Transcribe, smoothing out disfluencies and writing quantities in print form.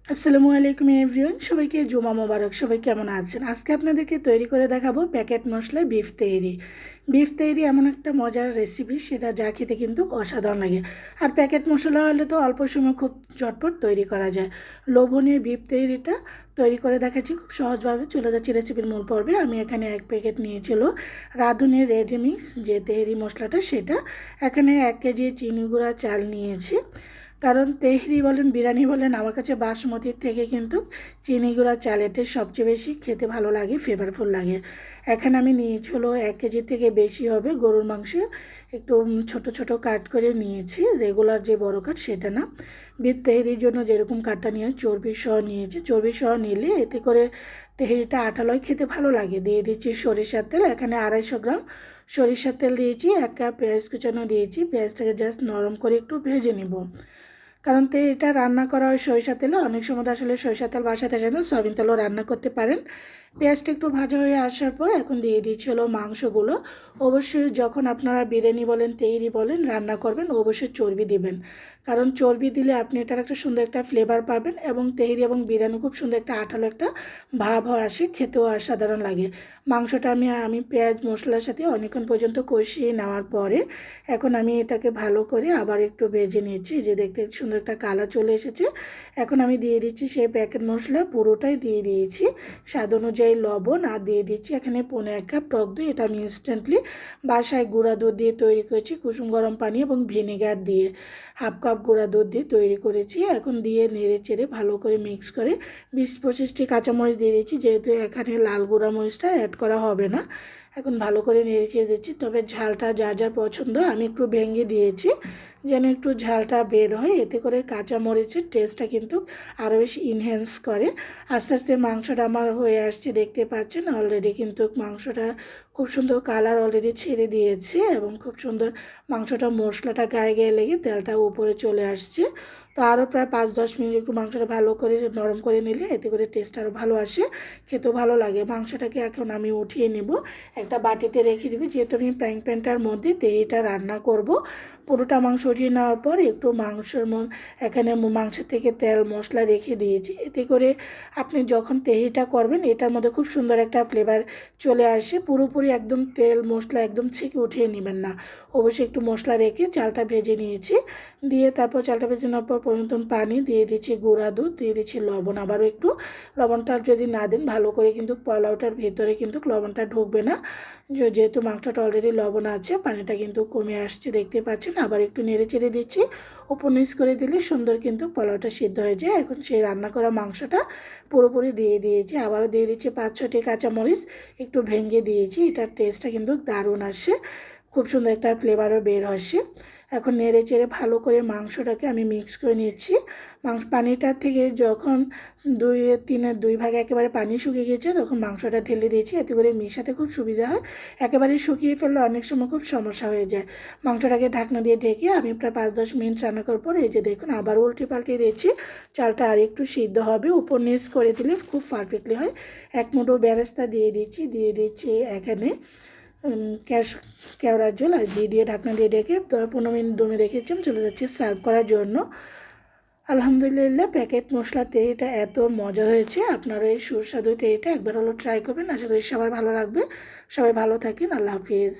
আসসালামু আলাইকুম এভরিওয়ান, সবাইকে জুমা মোবারক। সবাই কেমন আছেন? আজকে আপনাদেরকে তৈরি করে দেখাবো প্যাকেট মশলায় বিফ তেহরি। বিফ তেহরি এমন একটা মজার রেসিপি, সেটা যা খেতে কিন্তু অসাধারণ লাগে। আর প্যাকেট মশলা হলে তো অল্প সময় খুব ঝটপট তৈরি করা যায়। লোভনীয় বিফ তেহরিটা তৈরি করে দেখাচ্ছি খুব সহজভাবে। চলে যাচ্ছি রেসিপির মূল পর্বে। আমি এখানে 1 প্যাকেট নিয়েছিল রাঁধুনি রেডি মিক্স যে তেহরি মশলাটা, সেটা। এখানে 1 কেজি চিনি গুঁড়া চাল নিয়েছি, কারণ তেহরি বলেন বিরিয়ানি বলেন, আমার কাছে বাসমতির থেকে কিন্তু চিনি গুঁড়া চালেরটাই সবচেয়ে বেশি খেতে ভালো লাগে, ফ্লেভারফুল লাগে। এখানে আমি নিয়েছি হলো 1 কেজি থেকে বেশি হবে গরুর মাংস। একটু ছোট ছোট কাট করে নিয়েছি, রেগুলার যে বড় কাট সেটা না। বিফ তেহরির জন্য যেরকম কাটটা নিয়ে চর্বি সহ নিয়েছি। চর্বি সহ নিলে এতে করে তেহরিটা আঠালোয় খেতে ভালো লাগে। দিয়ে দিচ্ছি সরিষার তেল, এখানে 250 গ্রাম সরিষার তেল দিয়েছি। 1 কাপ পেঁয়াজ কুচানো দিয়েছি। পেঁয়াজটাকে জাস্ট নরম করে একটু ভেজে নেব, কারণ এটা রান্না করা হয় সরিষা তেলে। অনেক সময় আসলে সরিষা তেল বাসা থাকে না, সয়াবিন তেলও রান্না করতে পারেন। পেঁয়াজটা একটু ভাজা হয়ে আসার পর এখন দিয়ে দিচ্ছি হলো মাংসগুলো। অবশ্যই যখন আপনারা বিরিয়ানি বলেন তেহরি বলেন রান্না করবেন, অবশ্যই চর্বি দিবেন, কারণ চর্বি দিলে আপনি এটার একটা সুন্দর একটা ফ্লেভার পাবেন এবং তেহরি এবং বিরিয়ানি খুব সুন্দর একটা আঠালো একটা ভাব আসে, খেতেও অসাধারণ লাগে। মাংসটা আমি পেঁয়াজ মশলার সাথে অনেকক্ষণ পর্যন্ত কষিয়ে নেওয়ার পরে এখন আমি এটাকে ভালো করে আবার একটু ভেজে নিচ্ছি। যে দেখতে সুন্দর একটা কালার চলে এসেছে। এখন আমি দিয়ে দিচ্ছি সেই প্যাকেট মশলা পুরোটাই দিয়ে দিয়েছি, স্বাদ অনুযায়ী লবণ, আর দিয়ে দিচ্ছি এখানে 1.5 কাপ টক দই। এটা আমি ইনস্ট্যান্টলি বাসায় গুঁড়া দুধ দিয়ে তৈরি করেছি, কুসুম গরম পানি এবং ভিনেগার দিয়ে। 1/2 কাপ গুঁড়া দুধ দিয়ে তৈরি করেছি। এখন দিয়ে নেড়ে চেড়ে ভালো করে মিক্স করে 20-25টি কাঁচামরিচ দিয়ে দিচ্ছি, যেহেতু এখানে লাল গুঁড়া মরিচটা অ্যাড করা হবে না। এখন ভালো করে নেড়ে চেড়ে দিচ্ছি, তবে ঝালটা যার যার পছন্দ। আমি একটু ভেঙে দিয়েছি যেন একটু ঝালটা বের হয়, এতে করে কাঁচা মরিচের টেস্টটা কিন্তু আরও বেশি ইনহ্যান্স করে। আস্তে আস্তে মাংসটা আমার হয়ে আসছে, দেখতে পাচ্ছেন অলরেডি কিন্তু মাংসটা খুব সুন্দর কালার অলরেডি ছেড়ে দিয়েছে এবং খুব সুন্দর মাংসটা মশলাটা গায়ে গায়ে লেগে তেলটা উপরে চলে আসছে। তো আরও প্রায় 5-10 মিনিট একটু মাংসটা ভালো করে নরম করে নিলে এতে করে টেস্ট আরও ভালো আসে, খেতেও ভালো লাগে। মাংসটাকে এখন আমি উঠিয়ে নেব, একটা বাটিতে রেখে দেবো, যেহেতু আমি ফ্রাইং প্যানটার মধ্যে তেলটা রান্না করব। পুরোটা মাংস উঠিয়ে নেওয়ার পর একটু এখানে মাংস থেকে তেল মশলা রেখে দিয়েছি, এতে করে আপনি যখন তেহিটা করবেন এটার মধ্যে খুব সুন্দর একটা ফ্লেভার চলে আসে। পুরোপুরি একদম তেল মশলা একদম ছেঁকে উঠিয়ে নেবেন না, অবশ্যই একটু মশলা রেখে চালটা ভেজে নিয়েছি। দিয়ে তারপর চালটা ভেজে নেওয়ার পর পরিমতন পানি দিয়ে দিচ্ছি, গুঁড়া দুধ দিয়ে দিচ্ছি, লবণ। আবারও একটু লবণটা যদি না দেন ভালো করে কিন্তু পোলাওটার ভেতরে কিন্তু লবণটা ঢুকবে না, যেহেতু মাংসটা অলরেডি লবণ আছে। পানিটা কিন্তু কমে আসছে, দেখতে পাচ্ছেন। আবার একটু নেড়ে চেড়ে দিচ্ছি, উপর নিচ করে দিলে সুন্দর কিন্তু পোলাওটা সিদ্ধ হয়ে যায়। এখন সেই রান্না করা মাংসটা পুরোপুরি দিয়ে দিয়েছি। আবারও দিয়ে দিচ্ছি 5-6টি কাঁচামরিচ একটু ভেঙে দিয়েছি, এটার টেস্টটা কিন্তু দারুণ আসে, খুব সুন্দর একটা ফ্লেভারও বের আসে। এখন নেড়ে চেড়ে ভালো করে মাংসটাকে আমি মিক্স করে নিচ্ছি। পানিটার থেকে যখন 2/3 ভাগ একেবারে পানি শুকিয়ে গেছে, তখন মাংসটা ঢেলে দিয়েছি, এতে করে মেশাতে খুব সুবিধা হয়। একেবারে শুকিয়ে ফেললে অনেক সময় খুব সমস্যা হয়ে যায়। মাংসটাকে ঢাকনা দিয়ে ঢেকে আমি প্রায় 5-10 মিনিট রান্না করার পর এই যে দেখুন আবার উল্টে পাল্টে দিয়েছি। চালটা আর একটু সিদ্ধ হবে, উপর নিচ করে দিলে খুব পারফেক্টলি হয়। 1 মুঠো বেরেস্তা দিয়ে দিচ্ছি এখানে কেওড়ার জল, আর দিয়ে ঢাকনা দিয়ে ঢেকে 15 মিনিট দমে রেখেছিলাম। চলে যাচ্ছি সার্ভ করার জন্য। আলহামদুলিল্লাহ, প্যাকেট মশলাতে এটা এত মজা হয়েছে। আপনারা এই সুস্বাদু এটা একবার হলো ট্রাই করবেন, আশা করি সবার ভালো লাগবে। সবাই ভালো থাকেন, আল্লাহ হাফিজ।